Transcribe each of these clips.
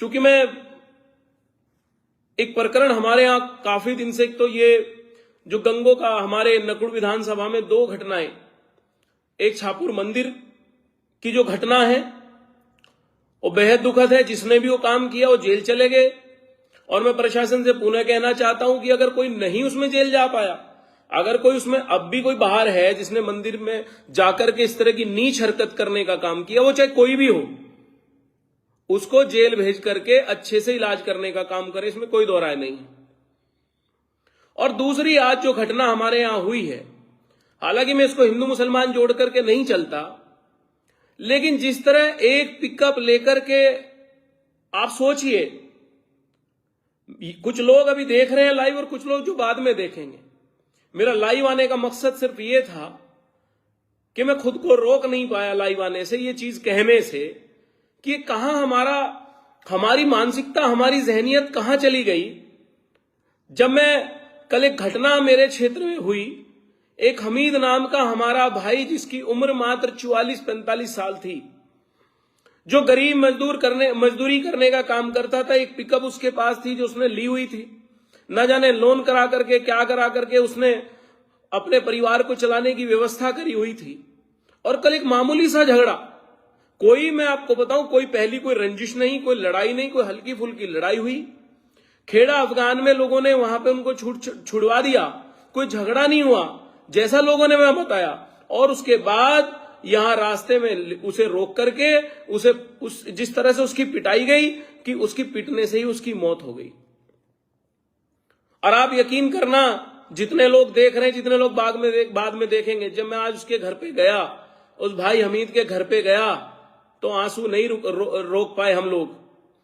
चूंकि मैं एक प्रकरण हमारे यहां काफी दिन से, तो ये जो गंगों का हमारे नकुड़ विधानसभा में दो घटनाएं, एक छापुर मंदिर की जो घटना है वो बेहद दुखद है। जिसने भी वो काम किया वो जेल चले गए, और मैं प्रशासन से पुनः कहना चाहता हूं कि अगर कोई नहीं उसमें जेल जा पाया, अगर कोई उसमें अब भी कोई बाहर है जिसने मंदिर में जाकर के इस तरह की नीच हरकत करने का काम किया, वो चाहे कोई भी हो, उसको जेल भेज करके अच्छे से इलाज करने का काम करे, इसमें कोई दो राय नहीं है। और दूसरी आज जो घटना हमारे यहां हुई है, हालांकि मैं इसको हिंदू मुसलमान जोड़ करके नहीं चलता, लेकिन जिस तरह एक पिकअप लेकर के, आप सोचिए, कुछ लोग अभी देख रहे हैं लाइव और कुछ लोग जो बाद में देखेंगे। मेरा लाइव आने का मकसद सिर्फ ये था कि मैं खुद को रोक नहीं पाया लाइव आने से, ये चीज कहने से कि कहां हमारी मानसिकता, हमारी जहनियत कहां चली गई। जब मैं कल एक घटना मेरे क्षेत्र में हुई, एक हमीद नाम का हमारा भाई जिसकी उम्र मात्र 44-45 साल थी, जो गरीब मजदूरी करने का काम करता था। एक पिकअप उसके पास थी जो उसने ली हुई थी, न जाने लोन करा करके क्या करा करके उसने अपने परिवार को चलाने की व्यवस्था करी हुई थी। और कल एक मामूली सा झगड़ा, कोई, मैं आपको बताऊं, कोई पहली कोई रंजिश नहीं, कोई लड़ाई नहीं, कोई हल्की फुल्की लड़ाई हुई, खेड़ा अफगान में लोगों ने वहां पे उनको छुड़वा दिया, कोई झगड़ा नहीं हुआ जैसा लोगों ने मैं बताया। और उसके बाद यहां रास्ते में उसे रोक करके जिस तरह से उसकी पिटाई गई कि उसकी पिटने से ही उसकी मौत हो गई। और आप यकीन करना, जितने लोग देख रहे हैं, जितने लोग बाद में देखेंगे, जब मैं आज उसके घर पे गया, उस भाई हमीद के घर पे गया, तो आंसू नहीं रोक पाए हम लोग।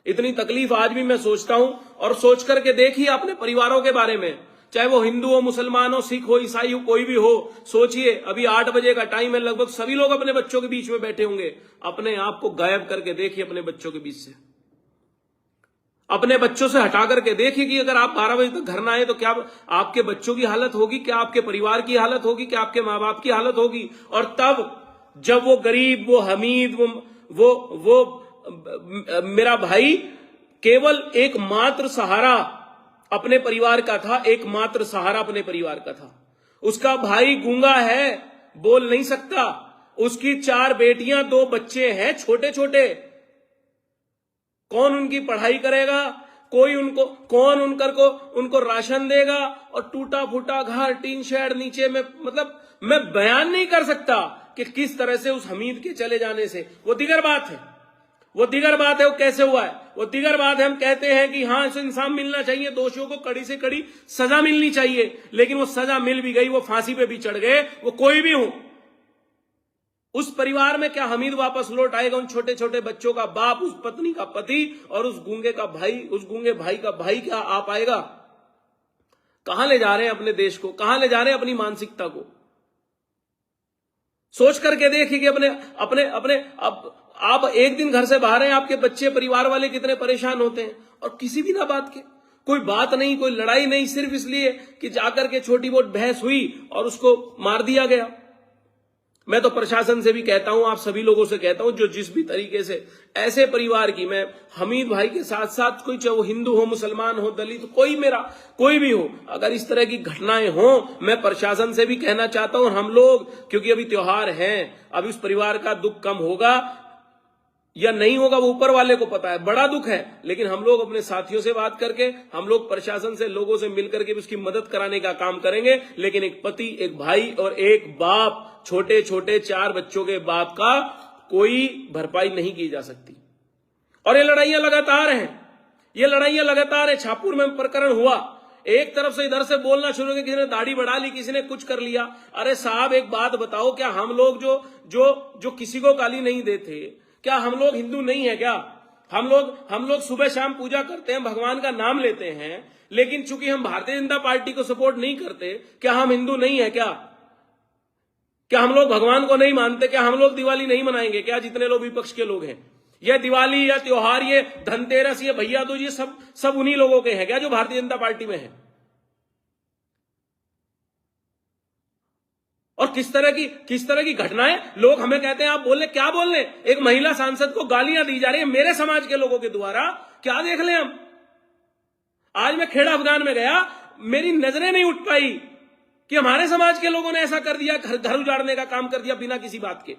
इतनी तकलीफ आज भी मैं सोचता हूं। और सोच करके देखिए अपने परिवारों के बारे में, चाहे वो हिंदू हो, मुसलमान हो, सिख हो, ईसाई हो, कोई भी हो। सोचिए, अभी 8 बजे का टाइम है, लगभग सभी लोग अपने बच्चों के बीच में बैठे होंगे। अपने आप को गायब करके देखिए अपने बच्चों के बीच से, अपने बच्चों से हटा करके देखिए कि अगर आप 12 बजे तक घर ना आए तो क्या आपके बच्चों की हालत होगी, क्या आपके परिवार की हालत होगी, क्या आपके मां बाप की हालत होगी। और तब जब वो गरीब, वो हमीद, वो मेरा भाई केवल एकमात्र सहारा अपने परिवार का था, एकमात्र सहारा अपने परिवार का था। उसका भाई गूंगा है, बोल नहीं सकता, उसकी 4 बेटियां, 2 बच्चे हैं छोटे छोटे। कौन उनकी पढ़ाई करेगा, कौन उनको राशन देगा। और टूटा फूटा घर, टीन शेड नीचे में, मतलब मैं बयान नहीं कर सकता कि किस तरह से उस हमीद के चले जाने से, वो दीगर बात है, वो कैसे हुआ है, वो दीगर बात है। हम कहते हैं कि हां, इसे इंसाफ मिलना चाहिए, दोषियों को कड़ी से कड़ी सजा मिलनी चाहिए, लेकिन वो सजा मिल भी गई, वो फांसी पे भी चढ़ गए, वो कोई भी हो। उस परिवार में क्या हमीद वापस लौट आएगा? उन छोटे छोटे बच्चों का बाप, उस पत्नी का पति और उस गूंगे भाई का भाई क्या आ पाएगा? कहां ले जा रहे हैं अपने देश को, कहां ले जा रहे हैं अपनी मानसिकता को? सोच करके देखिए कि अपने अब आप एक दिन घर से बाहर हैं, आपके बच्चे, परिवार वाले कितने परेशान होते हैं, और किसी भी ना बात के, कोई बात नहीं, कोई लड़ाई नहीं, सिर्फ इसलिए कि जाकर के छोटी बहुत बहस हुई और उसको मार दिया गया। मैं तो प्रशासन से भी कहता हूं, आप सभी लोगों से कहता हूं, जो जिस भी तरीके से ऐसे परिवार की, मैं हमीद भाई के साथ साथ कोई, चाहे वो हिंदू हो, मुसलमान हो, दलित, कोई भी हो, अगर इस तरह की घटनाएं हो, मैं प्रशासन से भी कहना चाहता हूं, हम लोग, क्योंकि अभी त्योहार हैं, अभी उस परिवार का दुख कम होगा या नहीं होगा वो ऊपर वाले को पता है, बड़ा दुख है, लेकिन हम लोग अपने साथियों से बात करके, हम लोग प्रशासन से, लोगों से मिलकर के उसकी मदद कराने का काम करेंगे। लेकिन एक पति, एक भाई और एक बाप, छोटे छोटे 4 बच्चों के बाप का कोई भरपाई नहीं की जा सकती। और ये लड़ाइयां लगातार हैं, ये लड़ाइयां लगातार है। छापुर में प्रकरण हुआ, एक तरफ से इधर से बोलना शुरू किया, किसी ने दाढ़ी बढ़ा ली, किसी ने कुछ कर लिया। अरे साहब, एक बात बताओ, क्या हम लोग जो किसी को गाली नहीं देते, क्या हम लोग हिंदू नहीं है क्या? हम लोग सुबह शाम पूजा करते हैं, भगवान का नाम लेते हैं, लेकिन चूंकि हम भारतीय जनता पार्टी को सपोर्ट नहीं करते, क्या हम हिंदू नहीं है क्या? क्या हम लोग भगवान को नहीं मानते? क्या हम लोग दिवाली नहीं मनाएंगे क्या? जितने लोग विपक्ष के लोग हैं, ये दिवाली या त्योहार, ये धनतेरस, ये भैया दूज, ये सब उन्हीं लोगों के हैं क्या जो भारतीय जनता पार्टी में है? और किस तरह की घटनाएं लोग हमें कहते हैं आप बोल क्या बोल रहे, एक महिला सांसद को गालियां दी जा रही है मेरे समाज के लोगों के द्वारा, क्या देख लें हम। आज मैं खेड़ा अफगान में गया, मेरी नजरें नहीं उठ पाई कि हमारे समाज के लोगों ने ऐसा कर दिया, घर उजाड़ने का काम कर दिया बिना किसी बात के।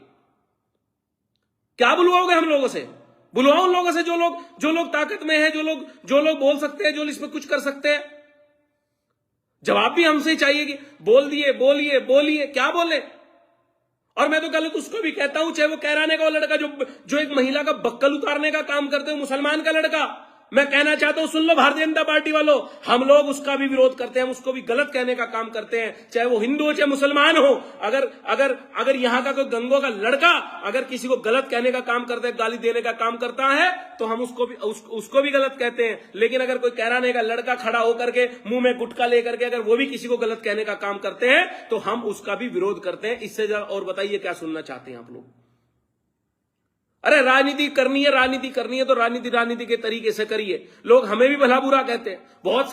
क्या बुलवाओगे हम लोगों से? बुलवाओ उन लोगों से जो लोग ताकत में है, जो लोग बोल सकते हैं, जो इसमें कुछ कर सकते हैं। जवाब भी हमसे ही चाहिए कि बोलिए क्या बोले। और मैं तो गलत उसको भी कहता हूं, चाहे वो कहराने का वो लड़का जो एक महिला का बक्कल उतारने का काम करते हो, मुसलमान का लड़का, मैं कहना चाहता हूं सुन लो भारतीय जनता पार्टी वालों, हम लोग उसका भी विरोध करते हैं, हम उसको भी गलत कहने का काम करते हैं, चाहे वो हिंदू हो चाहे मुसलमान हो। अगर यहां का कोई गंगों का लड़का अगर किसी को गलत कहने का काम करता है, गाली देने का काम करता है, तो हम उसको भी गलत कहते हैं। लेकिन अगर कोई कहराने का लड़का खड़ा होकर के मुंह में गुटखा लेकर के अगर वो भी किसी को गलत कहने का काम करते हैं, तो हम उसका भी विरोध करते हैं। इससे ज्यादा और बताइए क्या सुनना चाहते हैं आप लोग? अरे राजनीति करनी है तो राजनीति के तरीके से करिए। लोग हमें भी भला बुरा कहते हैं, बहुत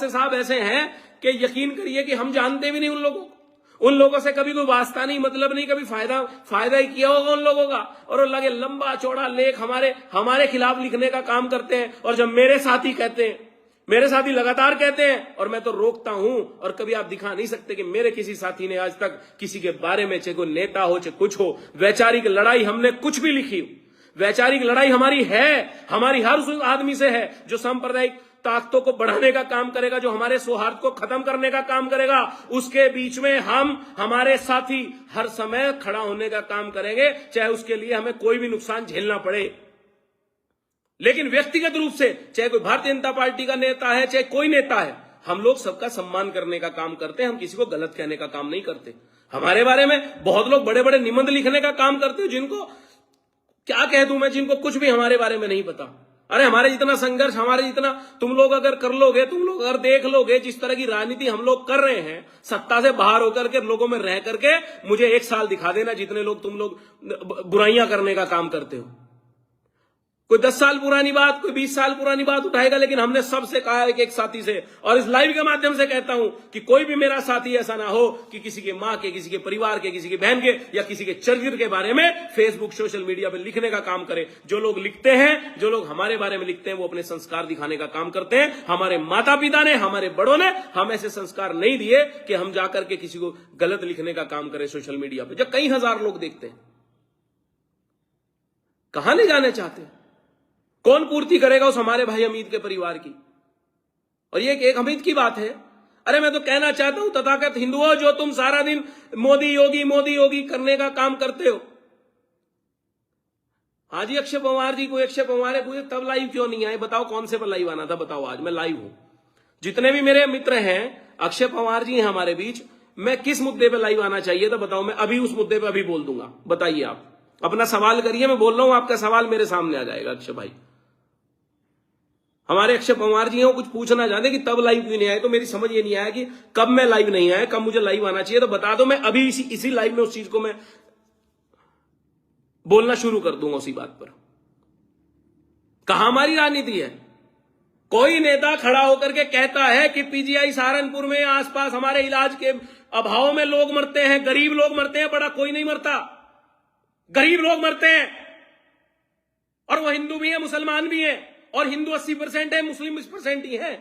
से साहब ऐसे हैं कि यकीन करिए कि हम जानते भी नहीं उन लोगों से कभी कोई वास्ता नहीं, मतलब नहीं, कभी फायदा ही किया होगा उन लोगों का, और वो लगे लंबा चौड़ा लेख हमारे खिलाफ लिखने का काम करते हैं। और जब मेरे साथी लगातार कहते हैं और मैं तो रोकता हूं, और कभी आप दिखा नहीं सकते कि मेरे किसी साथी ने आज तक किसी के बारे में, चाहे कोई नेता हो चाहे कुछ हो, वैचारिक लड़ाई हमने कुछ भी लिखी, वैचारिक लड़ाई हमारी हर उस आदमी से है जो सांप्रदायिक ताकतों को बढ़ाने का काम करेगा, जो हमारे सौहार्द को खत्म करने का काम करेगा। उसके बीच में हमारे साथी हर समय खड़ा होने का काम करेंगे, चाहे उसके लिए हमें कोई भी नुकसान झेलना पड़े। लेकिन व्यक्तिगत रूप से, चाहे कोई भारतीय जनता पार्टी का नेता है चाहे कोई नेता है, हम लोग सबका सम्मान करने का काम करते हैं, हम किसी को गलत कहने का काम नहीं करते। हमारे बारे में बहुत लोग बड़े बड़े निबंध लिखने का काम करते हो, जिनको क्या कह दूं मैं, जिनको कुछ भी हमारे बारे में नहीं पता। अरे हमारे जितना संघर्ष, हमारे जितना तुम लोग अगर कर लोगे, तुम लोग अगर देख लोगे, जिस तरह की राजनीति हम लोग कर रहे हैं, सत्ता से बाहर होकर के लोगों में रह करके, मुझे एक साल दिखा देना जितने लोग तुम लोग बुराइयां करने का काम करते हो। कोई 10 साल पुरानी बात, कोई 20 साल पुरानी बात उठाएगा, लेकिन हमने सबसे कहा एक साथी से, और इस लाइव के माध्यम से कहता हूं कि कोई भी मेरा साथी ऐसा ना हो कि किसी के मां के, किसी के परिवार के, किसी के बहन के या किसी के चरित्र के बारे में फेसबुक सोशल मीडिया पर लिखने का काम करे। जो लोग लिखते हैं, जो लोग हमारे बारे में लिखते हैं, वो अपने संस्कार दिखाने का काम करते हैं। हमारे माता पिता ने, हमारे बड़ों ने हम ऐसे संस्कार नहीं दिए कि हम जाकर के किसी को गलत लिखने का काम करें सोशल मीडिया पर, जब कई हजार लोग देखते हैं। कहां ले जाने चाहते हैं? कौन पूर्ति करेगा उस हमारे भाई अमित के परिवार की? और ये एक अमित की बात है। अरे मैं तो कहना चाहता हूं तथाकथित हिंदुओं, जो तुम सारा दिन मोदी योगी करने का काम करते हो। हाँ जी, अक्षय पवार जी, कोई अक्षय पवार है, पूछे तब लाइव क्यों नहीं आए? बताओ कौन से पर लाइव आना था, बताओ। आज मैं लाइव हूं। जितने भी मेरे मित्र हैं, अक्षय पवार जी हैं हमारे बीच, मैं किस मुद्दे पर लाइव आना चाहिए था बताओ, मैं अभी उस मुद्दे पर अभी बोल दूंगा। बताइए, आप अपना सवाल करिए, मैं बोल रहा हूं, आपका सवाल मेरे सामने आ जाएगा। अक्षय भाई, हमारे अक्षय पवार जी हैं, वो कुछ पूछना चाहते कि तब लाइव क्यों नहीं आए, तो मेरी समझ ये नहीं आया कि कब मैं लाइव नहीं आया, कब मुझे लाइव आना चाहिए, तो बता दो, मैं अभी इसी लाइव में उस चीज को मैं बोलना शुरू कर दूंगा उसी बात पर। कहां हमारी राजनीति है? कोई नेता खड़ा होकर के कहता है कि पीजीआई सहारनपुर में आसपास हमारे इलाज के अभाव में लोग मरते हैं, गरीब लोग मरते हैं, बड़ा कोई नहीं मरता, गरीब लोग मरते हैं। और वो हिंदू भी है, मुसलमान भी है, और हिंदू 80% है, मुस्लिम 20% ही है।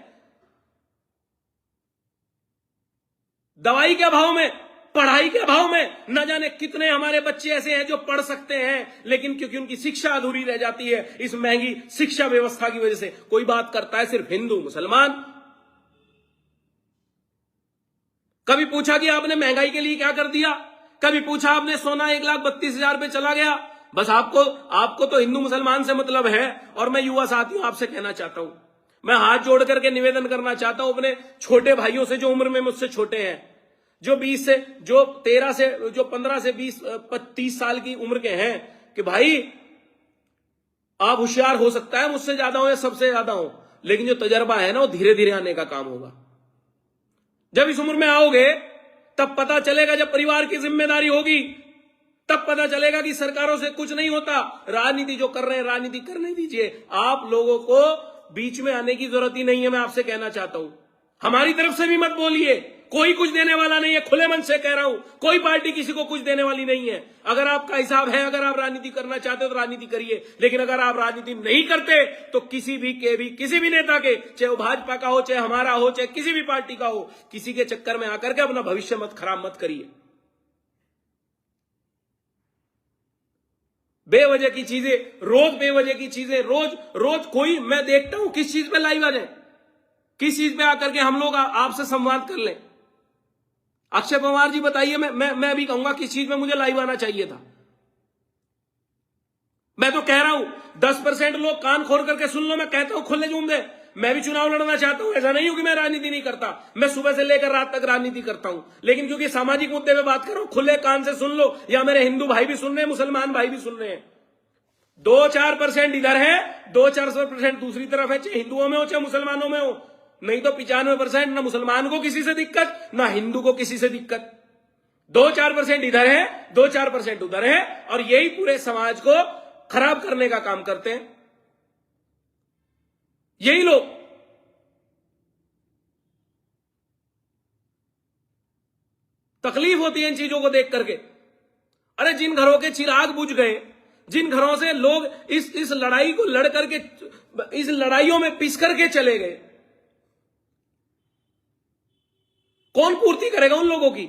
दवाई के अभाव में, पढ़ाई के अभाव में, न जाने कितने हमारे बच्चे ऐसे हैं जो पढ़ सकते हैं, लेकिन क्योंकि उनकी शिक्षा अधूरी रह जाती है इस महंगी शिक्षा व्यवस्था की वजह से। कोई बात करता है सिर्फ हिंदू मुसलमान। कभी पूछा कि आपने महंगाई के लिए क्या कर दिया? कभी पूछा आपने सोना 1,32,000 पे चला गया? बस आपको तो हिंदू मुसलमान से मतलब है। और मैं युवा साथियों आपसे कहना चाहता हूं, मैं हाथ जोड़ करके निवेदन करना चाहता हूं अपने छोटे भाइयों से, जो उम्र में मुझसे छोटे हैं, जो 20 से, जो 13 से, जो 15 से 20 30 साल की उम्र के हैं, कि भाई आप होशियार हो सकता है, मुझसे ज्यादा हो या सबसे ज्यादा हो, लेकिन जो तजर्बा है ना, वो धीरे धीरे आने का काम होगा। जब इस उम्र में आओगे तब पता चलेगा, जब परिवार की जिम्मेदारी होगी तब पता चलेगा कि सरकारों से कुछ नहीं होता। राजनीति जो कर रहे हैं, राजनीति करने दीजिए। आप लोगों को बीच में आने की जरूरत ही नहीं है। मैं आपसे कहना चाहता हूं, हमारी तरफ से भी मत बोलिए, कोई कुछ देने वाला नहीं है, खुले मन से कह रहा हूं, कोई पार्टी किसी को कुछ देने वाली नहीं है। अगर आपका हिसाब है, अगर आप राजनीति करना चाहते हो तो राजनीति करिए, लेकिन अगर आप राजनीति नहीं करते तो किसी भी नेता के, चाहे वो भाजपा का हो, चाहे हमारा हो, चाहे किसी भी पार्टी का हो, किसी के चक्कर में आकर के अपना भविष्य मत खराब मत करिए। बेवजह की चीजें, रोज बेवजह की चीजें, रोज कोई, मैं देखता हूं किस चीज पे लाइव आ जाए, किस चीज पे आकर के हम लोग आपसे संवाद कर लें। अक्षय पवार जी बताइए, मैं भी कहूंगा किस चीज में मुझे लाइव आना चाहिए था। मैं तो कह रहा हूं 10% लोग कान खोल करके सुन लो, मैं कहता हूं खुले जूम दे, मैं भी चुनाव लड़ना चाहता हूं। ऐसा नहीं हो कि मैं राजनीति नहीं करता, मैं सुबह से लेकर रात तक राजनीति करता हूं, लेकिन क्योंकि सामाजिक मुद्दे पे बात कर रहा हूं, खुले कान से सुन लो, या मेरे हिंदू भाई भी सुन रहे हैं, मुसलमान भाई भी सुन रहे हैं। 2-4% इधर है, 2-4% दूसरी तरफ है, चाहे हिंदुओं में हो चाहे मुसलमानों में हो। नहीं तो 95% ना मुसलमान को किसी से दिक्कत, ना हिंदू को किसी से दिक्कत। 2-4% इधर है, 2-4% उधर है, और यही पूरे समाज को खराब करने का काम करते हैं यही लोग। तकलीफ होती है इन चीजों को देख करके। अरे जिन घरों के चिराग बुझ गए, जिन घरों से लोग इस लड़ाई को लड़ करके, इस लड़ाइयों में पिस करके चले गए, कौन पूर्ति करेगा उन लोगों की?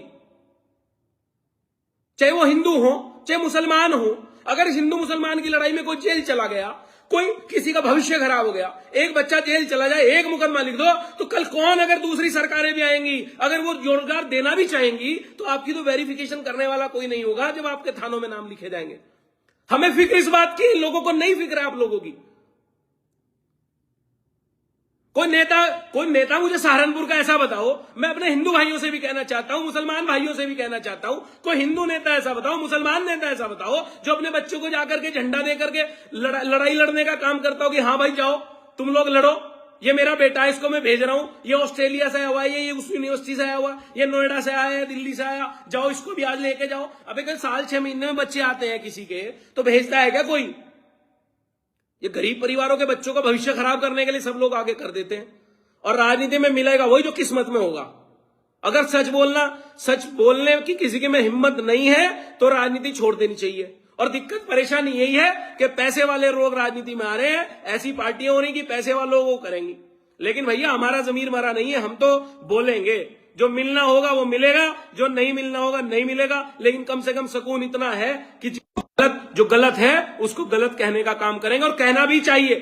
चाहे वो हिंदू हो चाहे मुसलमान हो। अगर इस हिंदू मुसलमान की लड़ाई में कोई जेल चला गया, कोई किसी का भविष्य खराब हो गया, एक बच्चा जेल चला जाए, एक मुकदमा लिख दो, तो कल कौन, अगर दूसरी सरकारें भी आएंगी, अगर वो रोजगार देना भी चाहेंगी, तो आपकी तो वेरिफिकेशन करने वाला कोई नहीं होगा जब आपके थानों में नाम लिखे जाएंगे। हमें फिक्र इस बात की, लोगों को नहीं फिक्र है आप लोगों की। कोई नेता मुझे सहारनपुर का ऐसा बताओ, मैं अपने हिंदू भाइयों से भी कहना चाहता हूं, मुसलमान भाइयों से भी कहना चाहता हूं, कोई हिंदू नेता ऐसा बताओ, मुसलमान नेता ऐसा बताओ, जो अपने बच्चों को जाकर के झंडा देकर के लड़ाई लड़ने का काम करता हो कि हाँ भाई जाओ तुम लोग लड़ो, ये मेरा बेटा है, इसको मैं भेज रहा हूं, ये ऑस्ट्रेलिया से आया हुआ है, ये उस यूनिवर्सिटी से आया हुआ, ये नोएडा से आया है, दिल्ली से आया, जाओ इसको भी आज लेके जाओ। अब एक साल 6 महीने में बच्चे आते हैं किसी के, तो भेजता है क्या कोई? ये गरीब परिवारों के बच्चों का भविष्य खराब करने के लिए सब लोग आगे कर देते हैं। और राजनीति में मिलेगा वही जो किस्मत में होगा। अगर सच बोलने की किसी के में हिम्मत नहीं है तो राजनीति छोड़ देनी चाहिए। और दिक्कत परेशानी यही है कि पैसे वाले लोग राजनीति में आ रहे हैं, ऐसी पार्टियां हो रही कि पैसे वाले लोग वो करेंगी। लेकिन भैया हमारा जमीर मरा नहीं है, हम तो बोलेंगे, जो मिलना होगा वो मिलेगा, जो नहीं मिलना होगा नहीं मिलेगा। लेकिन कम से कम सुकून इतना है कि जो गलत है उसको गलत कहने का काम करेंगे, और कहना भी चाहिए।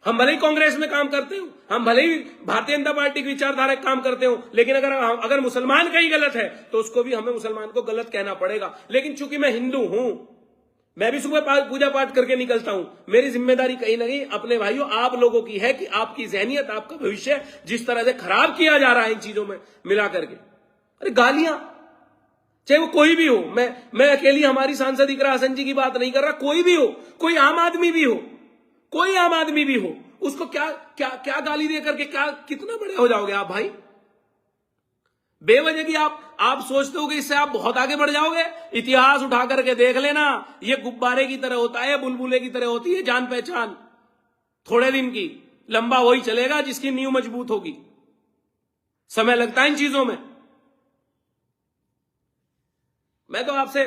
हम भले ही कांग्रेस में काम करते हो, हम भले ही भारतीय जनता पार्टी की विचारधारा काम करते हो, लेकिन अगर मुसलमान कहीं गलत है तो उसको भी हमें मुसलमान को गलत कहना पड़ेगा। लेकिन चूंकि मैं हिंदू हूं, मैं भी सुबह पूजा पाठ करके निकलता हूं, मेरी जिम्मेदारी कहीं ना कहीं अपने भाइयों आप लोगों की है कि आपकी जहनियत, आपका भविष्य जिस तरह से खराब किया जा रहा है इन चीजों में मिला करके। अरे गालियां, चाहे वो कोई भी हो, मैं अकेली हमारी सांसद इकरा हसन जी की बात नहीं कर रहा, कोई भी हो, कोई आम आदमी भी हो, कोई आम आदमी भी हो, उसको क्या गाली दे करके कितना बड़े हो जाओगे आप भाई? बेवजह की आप सोचते हो कि इससे आप बहुत आगे बढ़ जाओगे। इतिहास उठा करके देख लेना, ये गुब्बारे की तरह होता है, बुलबुले की तरह होती है जान पहचान, थोड़े दिन की, लंबा वही चलेगा जिसकी नींव मजबूत होगी। समय लगता है इन चीजों में। मैं तो आपसे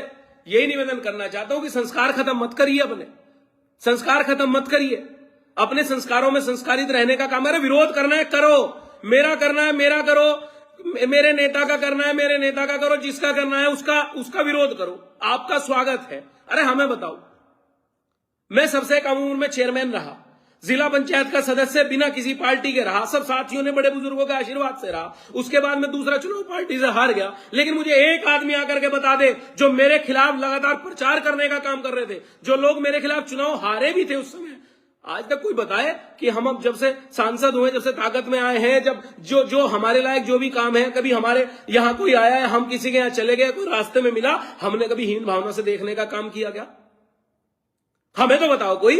यही निवेदन करना चाहता हूं कि संस्कार खत्म मत करिए, अपने संस्कार खत्म मत करिए, अपने संस्कारों में संस्कारित रहने का काम करें। विरोध करना है करो, मेरा करना है मेरा करो, मेरे नेता का करना है मेरे नेता का करो, जिसका करना है उसका विरोध करो, आपका स्वागत है। अरे हमें बताओ, मैं सबसे कम उम्र में चेयरमैन रहा, जिला पंचायत का सदस्य बिना किसी पार्टी के रहा, सब साथियों ने बड़े बुजुर्गों के आशीर्वाद से रहा, उसके बाद मैं दूसरा चुनाव पार्टी से हार गया। लेकिन मुझे एक आदमी आकर के बता दे, जो मेरे खिलाफ लगातार प्रचार करने का काम कर रहे थे, जो लोग मेरे खिलाफ चुनाव हारे भी थे उस समय, आज तक कोई बताए कि हम अब जब से सांसद हुए, जब से ताकत में आए हैं, जब जो हमारे लायक जो भी काम है, कभी हमारे यहां कोई आया है, हम किसी के यहां चले गए, कोई रास्ते में मिला, हमने कभी हीन भावना से देखने का काम किया क्या? हमें तो बताओ कोई।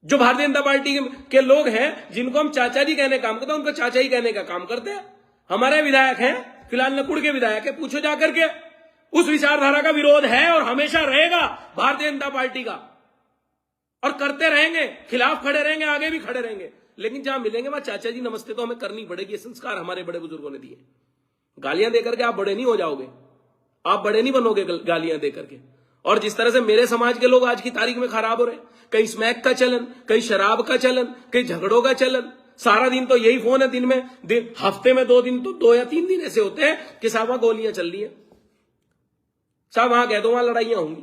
जो भारतीय जनता पार्टी के लोग हैं, जिनको हम चाचा जी कहने का काम करते हैं, उनको चाचा ही कहने का काम करते हैं। हमारे विधायक हैं, फिलहाल नकुड़ के विधायक है, पूछो जाकर के, उस विचारधारा का विरोध है और हमेशा रहेगा भारतीय जनता पार्टी का, और करते रहेंगे, खिलाफ खड़े रहेंगे, आगे भी खड़े रहेंगे। लेकिन जहां मिलेंगे वहां चाचा जी नमस्ते तो हमें करनी पड़ेगी। ये संस्कार हमारे बड़े बुजुर्गों ने दिए। गालियां देकर के आप बड़े नहीं हो जाओगे, आप बड़े नहीं बनोगे गालियां देकर के। और जिस तरह से मेरे समाज के लोग आज की तारीख में खराब हो रहे, कहीं स्मैक का चलन, कहीं शराब का चलन, कहीं झगड़ों का चलन, सारा दिन तो यही फोन है। दिन में हफ्ते में 2 दिन तो 2 या 3 दिन ऐसे होते हैं कि साहब वहां गोलियां चल रही है, साहब वहां कह दो वहां लड़ाइयां होंगी।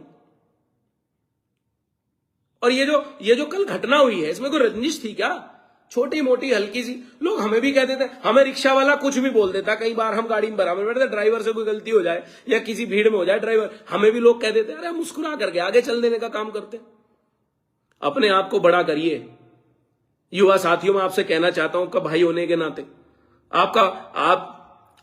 और ये जो कल घटना हुई है, इसमें कोई रंजिश थी क्या? छोटी मोटी हल्की सी। लोग हमें भी कह देते, हमें रिक्शा वाला कुछ भी बोल देता। कई बार हम गाड़ी में बराबर बैठते, ड्राइवर से कोई गलती हो जाए या किसी भीड़ में हो जाए ड्राइवर, हमें भी लोग कह देते, अरे मुस्कुरा करके आगे चल देने का काम करते। अपने आप को बड़ा करिए। युवा साथियों, मैं आपसे कहना चाहता हूं, कब भाई होने के नाते आप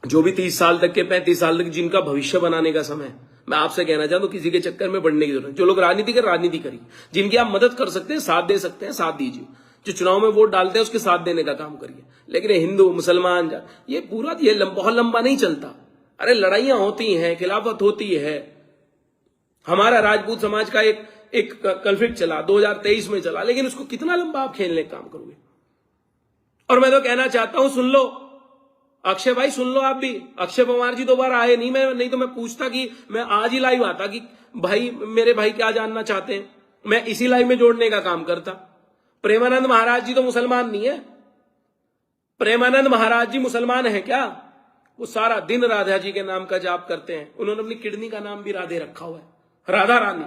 जो भी 30 साल तक के 35 साल तक जिनका भविष्य बनाने का समय है, मैं आपसे कहना चाहता हूं किसी के चक्कर में बढ़ने की जरूरत नहीं। जो लोग राजनीति कर, राजनीति करिए। जिनकी आप मदद कर सकते हैं, साथ दे सकते हैं, साथ दीजिए। जो चुनाव में वोट डालते हैं उसके साथ देने का काम करिए। लेकिन हिंदू मुसलमान ये पूरा बहुत लंबा नहीं चलता। अरे लड़ाइयां होती हैं, खिलाफत होती है। हमारा राजपूत समाज का एक कॉन्फ्लिक्ट चला 2023 में चला, लेकिन उसको कितना लंबा आप खेलने का काम करोगे? और मैं तो कहना चाहता हूं, सुन लो अक्षय भाई, सुन लो आप भी। अक्षय पवार जी दोबारा आए नहीं तो मैं पूछता कि मैं आज ही लाइव आता कि भाई मेरे भाई क्या जानना चाहते हैं, मैं इसी लाइव में जोड़ने का काम करता। प्रेमानंद महाराज जी तो मुसलमान नहीं है। प्रेमानंद महाराज जी मुसलमान है क्या? वो सारा दिन राधा जी के नाम का जाप करते हैं। उन्होंने अपनी किडनी का नाम भी राधे रखा हुआ है, राधा रानी।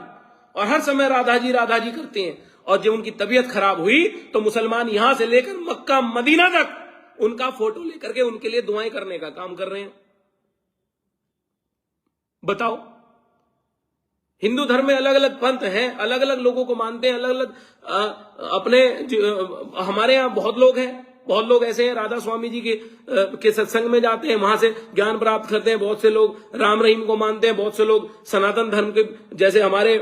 और हर समय राधा जी करते हैं। और जब उनकी तबीयत खराब हुई तो मुसलमान यहां से लेकर मक्का मदीना तक उनका फोटो लेकर के उनके लिए दुआएं करने का काम कर रहे हैं। बताओ, हिंदू धर्म में अलग अलग पंथ हैं, अलग अलग लोगों को मानते हैं, अलग अलग हमारे यहां बहुत लोग ऐसे हैं, राधा स्वामी जी के सत्संग में जाते हैं, वहां से ज्ञान प्राप्त करते हैं। बहुत से लोग राम रहीम को मानते हैं, बहुत से लोग सनातन धर्म के जैसे हमारे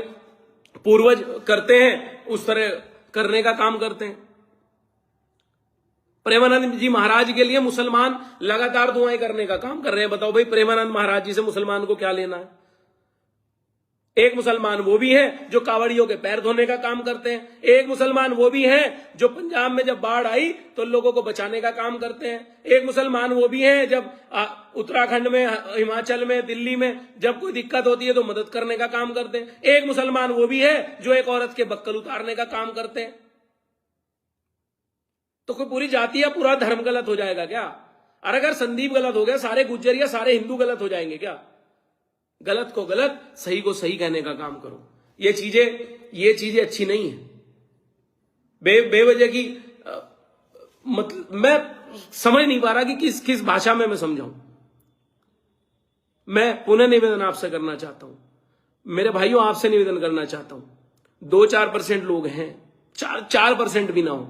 पूर्वज करते हैं उस तरह करने का काम करते हैं। प्रेमानंद जी महाराज के लिए मुसलमान लगातार दुआएं करने का काम कर रहे हैं। बताओ भाई, प्रेमानंद महाराज जी से मुसलमान को क्या लेना है? एक मुसलमान वो भी है जो कावड़ियों के पैर धोने का काम करते हैं। एक मुसलमान वो भी है जो पंजाब में जब बाढ़ आई तो लोगों को बचाने का काम करते हैं। एक मुसलमान वो भी है जब उत्तराखंड में, हिमाचल में, दिल्ली में जब कोई दिक्कत होती है तो मदद करने का काम करते हैं। एक मुसलमान वो भी है जो एक औरत के बक्कल उतारने का काम करते हैं। तो कोई पूरी जाति या पूरा धर्म गलत हो जाएगा क्या? और अगर संदीप गलत हो गया, सारे गुज्जर या सारे हिंदू गलत हो जाएंगे क्या? गलत को गलत, सही को सही कहने का काम करो। ये चीजें अच्छी नहीं है। बेवजह की मतलब मैं समझ नहीं पा रहा कि किस भाषा में मैं समझाऊं। मैं पुनः निवेदन आपसे करना चाहता हूं, मेरे भाइयों, आपसे निवेदन करना चाहता हूं। 2-4% लोग हैं, 4% भी ना हो,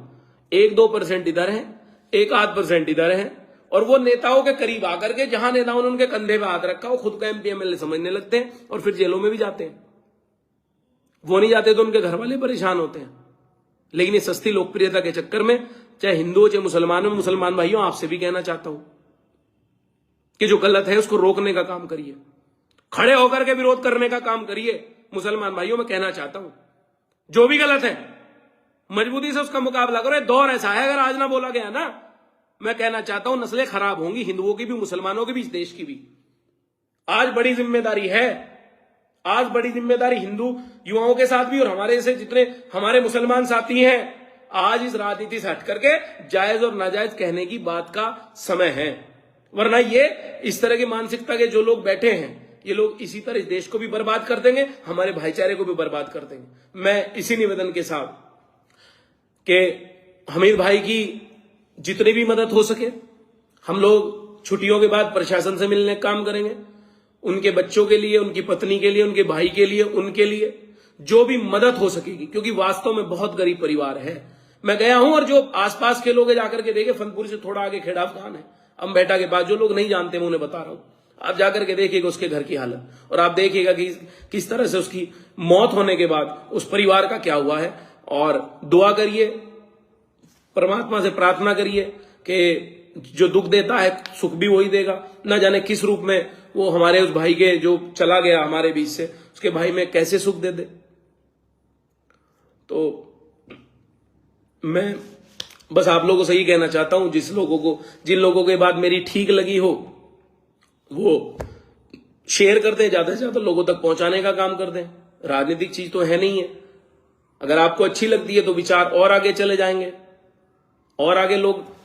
1-2% इधर है, 1-8% इधर है। और वो नेताओं के करीब आकर के, जहां नेताओं ने उनके कंधे पे हाथ रखा, वो खुद का MP MLA समझने लगते हैं और फिर जेलों में भी जाते हैं। वो नहीं जाते तो उनके घर वाले परेशान होते हैं। लेकिन ये सस्ती लोकप्रियता के चक्कर में, चाहे हिंदू हो चाहे मुसलमान भाइयों, आपसे भी कहना चाहता हूं कि जो गलत है उसको रोकने का काम करिए, खड़े होकर के विरोध करने का काम करिए। मुसलमान भाइयों, मैं कहना चाहता हूं, जो भी गलत है मजबूती से उसका मुकाबला करो। दौर ऐसा है, अगर आज ना बोला गया ना, मैं कहना चाहता हूं नस्लें खराब होंगी, हिंदुओं की भी, मुसलमानों की भी, इस देश की भी। आज बड़ी जिम्मेदारी है, आज बड़ी जिम्मेदारी हिंदू युवाओं के साथ भी और हमारे जैसे जितने हमारे मुसलमान साथी हैं। आज इस राजनीति से हट करके जायज और नाजायज कहने की बात का समय है। वरना ये इस तरह की मानसिकता के जो लोग बैठे हैं, ये लोग इसी तरह इस देश को भी बर्बाद कर देंगे, हमारे भाईचारे को भी बर्बाद कर देंगे। मैं इसी निवेदन के साथ कि हमीद भाई की जितनी भी मदद हो सके, हम लोग छुट्टियों के बाद प्रशासन से मिलने का काम करेंगे। उनके बच्चों के लिए, उनकी पत्नी के लिए, उनके भाई के लिए, उनके लिए जो भी मदद हो सकेगी, क्योंकि वास्तव में बहुत गरीब परिवार है। मैं गया हूं और जो आसपास के लोग जाकर के देखे, फनपुरी से थोड़ा आगे खेड़ा खान है, अम्बेटा के पास, जो लोग नहीं जानते मैं उन्हें बता रहा हूं, आप जाकर के देखिएगा उसके घर की हालत, और आप देखिएगा कि किस तरह से उसकी मौत होने के बाद उस परिवार का क्या हुआ है। और दुआ करिए, परमात्मा से प्रार्थना करिए कि जो दुख देता है सुख भी वही देगा। न जाने किस रूप में वो हमारे उस भाई के जो चला गया हमारे बीच से, उसके भाई में कैसे सुख दे। तो मैं बस आप लोगों से ही कहना चाहता हूं, जिन लोगों को ये बात मेरी ठीक लगी हो वो शेयर करते हैं, ज्यादा से ज्यादा लोगों तक पहुंचाने का काम करते हैं। राजनीतिक चीज तो है नहीं है। अगर आपको अच्छी लगती है तो विचार और आगे चले जाएंगे, और आगे लोग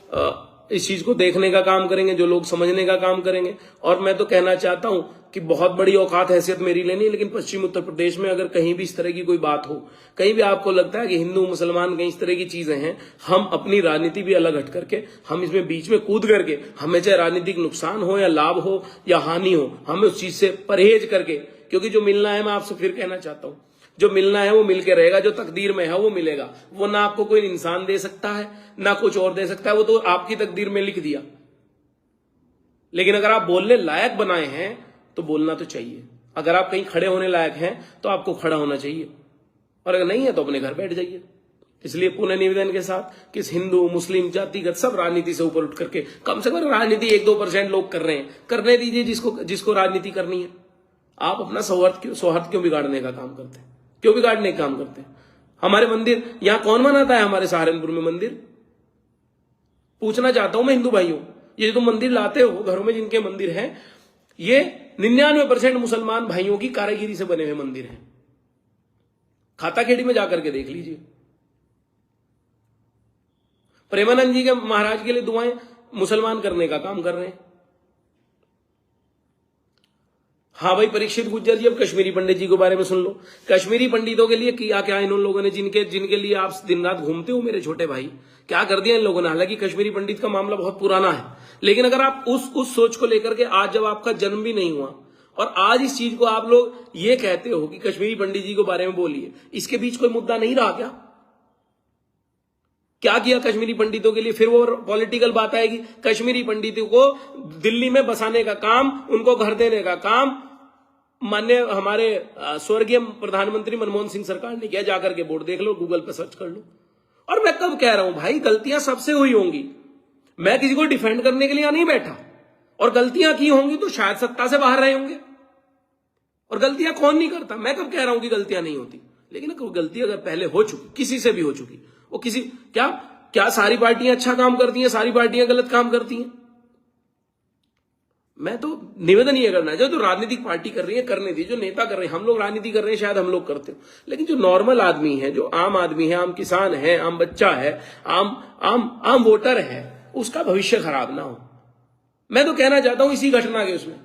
इस चीज को देखने का काम करेंगे, जो लोग समझने का काम करेंगे। और मैं तो कहना चाहता हूं कि बहुत बड़ी औकात हैसियत मेरी लेनी है, लेकिन पश्चिम उत्तर प्रदेश में अगर कहीं भी इस तरह की कोई बात हो, कहीं भी आपको लगता है कि हिंदू मुसलमान कहीं इस तरह की चीजें हैं, हम अपनी राजनीति भी अलग हट करके, हम इसमें बीच में कूद करके, हमें चाहे राजनीतिक नुकसान हो या लाभ हो या हानि हो, हमें उस चीज से परहेज करके, क्योंकि जो मिलना है, मैं आपसे फिर कहना चाहता हूं, जो मिलना है वो मिलके रहेगा, जो तकदीर में है वो मिलेगा। वो ना आपको कोई इंसान दे सकता है, ना कुछ और दे सकता है, वो तो आपकी तकदीर में लिख दिया। लेकिन अगर आप बोलने लायक बनाए हैं तो बोलना तो चाहिए। अगर आप कहीं खड़े होने लायक हैं तो आपको खड़ा होना चाहिए, और अगर नहीं है तो अपने घर बैठ जाइए। इसलिए पुनः निवेदन के साथ कि हिंदू मुस्लिम जातिगत सब राजनीति से ऊपर उठ करके, कम से कम राजनीति 1-2% लोग कर रहे हैं, करने दीजिए जिसको राजनीति करनी है। आप अपना सौहार्द क्यों बिगाड़ने का काम करते हैं? क्यों बिगाड़ने का काम करते हैं? हमारे मंदिर यहां कौन मनाता है? हमारे सहारनपुर में मंदिर, पूछना चाहता हूं मैं हिंदू भाइयों, ये जो मंदिर लाते हो घरों में, जिनके मंदिर हैं, ये 99% मुसलमान भाइयों की कारीगिरी से बने हुए मंदिर हैं। खाताखेड़ी में जाकर के देख लीजिए। प्रेमानंद जी के महाराज के लिए दुआएं मुसलमान करने का काम कर रहे हैं। हाँ भाई परीक्षित गुज्जर जी, अब कश्मीरी पंडित जी के बारे में सुन लो। कश्मीरी पंडितों के लिए किया क्या इन लोगों ने, जिनके लिए आप दिन रात घूमते हो मेरे छोटे भाई, क्या कर दिया इन लोगों ने? हालांकि कश्मीरी पंडित का मामला बहुत पुराना है, लेकिन अगर आप उस सोच को लेकर के, आज जब आपका जन्म भी नहीं हुआ और आज इस चीज को आप लोग ये कहते हो कि कश्मीरी पंडित जी के बारे में बोलिए, इसके बीच कोई मुद्दा नहीं रहा क्या? क्या किया कश्मीरी पंडितों के लिए? फिर वो पॉलिटिकल बात आएगी। कश्मीरी पंडितों को दिल्ली में बसाने का काम, उनको घर देने का काम माननीय हमारे स्वर्गीय प्रधानमंत्री मनमोहन सिंह सरकार ने किया। जाकर के बोर्ड देख लो, गूगल पे सर्च कर लो। और मैं कब कह रहा हूं भाई, गलतियां सबसे हुई होंगी, मैं किसी को डिफेंड करने के लिए नहीं बैठा। और गलतियां की होंगी तो शायद सत्ता से बाहर रहे होंगे, और गलतियां कौन नहीं करता? मैं कब कह रहा हूं कि गलतियां नहीं होती, लेकिन गलती अगर पहले हो चुकी, किसी से भी हो चुकी, वो किसी क्या सारी पार्टियां अच्छा काम करती हैं, सारी पार्टियां गलत काम करती हैं? मैं तो निवेदन ये करना है, जो राजनीतिक पार्टी कर रही है करने दी, जो नेता कर रहे हैं, हम लोग राजनीति कर रहे हैं, शायद हम लोग करते हो, लेकिन जो नॉर्मल आदमी है, जो आम आदमी है, आम किसान है, आम बच्चा है, आम वोटर है, उसका भविष्य खराब ना हो। मैं तो कहना चाहता हूं इसी घटना के उसमें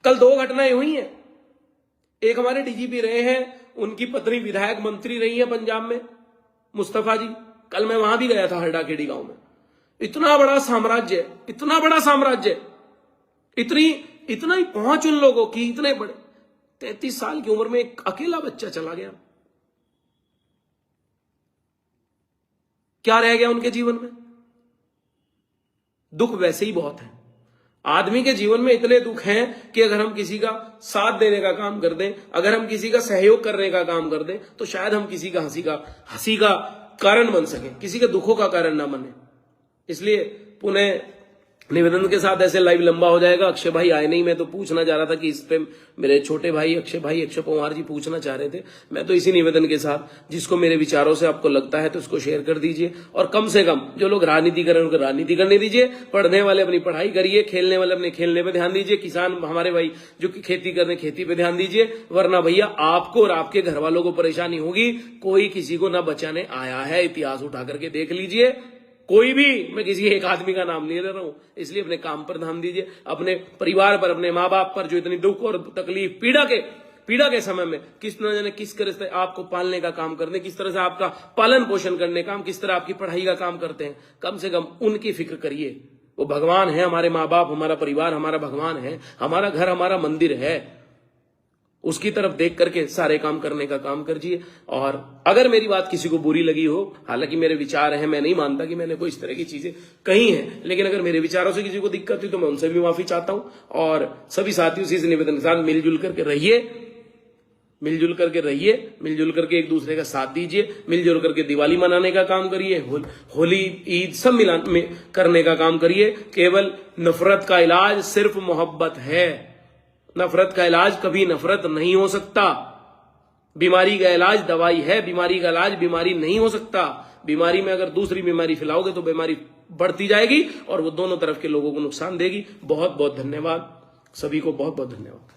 कल 2 घटनाएं हुई हैं। एक हमारे डीजीपी रहे हैं, उनकी पत्नी विधायक मंत्री रही है पंजाब में, मुस्तफा जी। कल मैं वहां भी गया था, हरडाखेड़ी गांव में। इतना बड़ा साम्राज्य, इतना बड़ा साम्राज्य, इतना ही पहुंच उन लोगों की, इतने बड़े 33 साल की उम्र में एक अकेला बच्चा चला गया। क्या रह गया उनके जीवन में? दुख वैसे ही बहुत है। आदमी के जीवन में इतने दुख हैं कि अगर हम किसी का साथ देने का काम कर दें, अगर हम किसी का सहयोग करने का काम कर दें, तो शायद हम किसी का हंसी का कारण बन सके, किसी के दुखों का कारण ना बने। इसलिए पुनः निवेदन के साथ, ऐसे लाइव लंबा हो जाएगा। अक्षय भाई आए नहीं, मैं तो पूछना चाह रहा था कि इस पे मेरे छोटे भाई अक्षय पवार जी पूछना चाह रहे थे। मैं तो इसी निवेदन के साथ, जिसको मेरे विचारों से आपको लगता है तो उसको शेयर कर दीजिए, और कम से कम जो लोग राजनीति करें उनको राजनीति करने दीजिए, पढ़ने वाले अपनी पढ़ाई करिए, खेलने वाले अपने खेलने पे ध्यान दीजिए, किसान हमारे भाई जो कि खेती कर रहे खेती पे ध्यान दीजिए, वरना भैया आपको और आपके घर वालों को परेशानी होगी। कोई किसी को ना बचाने आया है, इतिहास उठा करके देख लीजिए। कोई भी, मैं किसी एक आदमी का नाम नहीं ले रहा हूं, इसलिए अपने काम पर ध्यान दीजिए, अपने परिवार पर, अपने माँ बाप पर, जो इतनी दुख और तकलीफ पीड़ा के समय में किस तरह से आपको पालने का काम करते हैं, किस तरह से आपका पालन पोषण करने का काम, किस तरह आपकी पढ़ाई का काम करते हैं, कम से कम उनकी फिक्र करिए। वो भगवान है, हमारे माँ बाप, हमारा परिवार हमारा भगवान है, हमारा घर हमारा मंदिर है, उसकी तरफ देख करके सारे काम करने का काम करिए। और अगर मेरी बात किसी को बुरी लगी हो, हालांकि मेरे विचार हैं, मैं नहीं मानता कि मैंने कोई इस तरह की चीजें कही हैं, लेकिन अगर मेरे विचारों से किसी को दिक्कत हुई तो मैं उनसे भी माफी चाहता हूं। और सभी साथियों से इस निवेदन के साथ मिलजुल करके रहिए, मिलजुल करके एक दूसरे का साथ दीजिए, मिलजुल करके दिवाली मनाने का काम करिए, होली ईद सब मिलान में करने का काम करिए। केवल नफरत का इलाज सिर्फ मोहब्बत है, नफरत का इलाज कभी नफरत नहीं हो सकता। बीमारी का इलाज दवाई है, बीमारी का इलाज बीमारी नहीं हो सकता। बीमारी में अगर दूसरी बीमारी फैलाओगे तो बीमारी बढ़ती जाएगी और वो दोनों तरफ के लोगों को नुकसान देगी। बहुत बहुत धन्यवाद, सभी को बहुत बहुत धन्यवाद।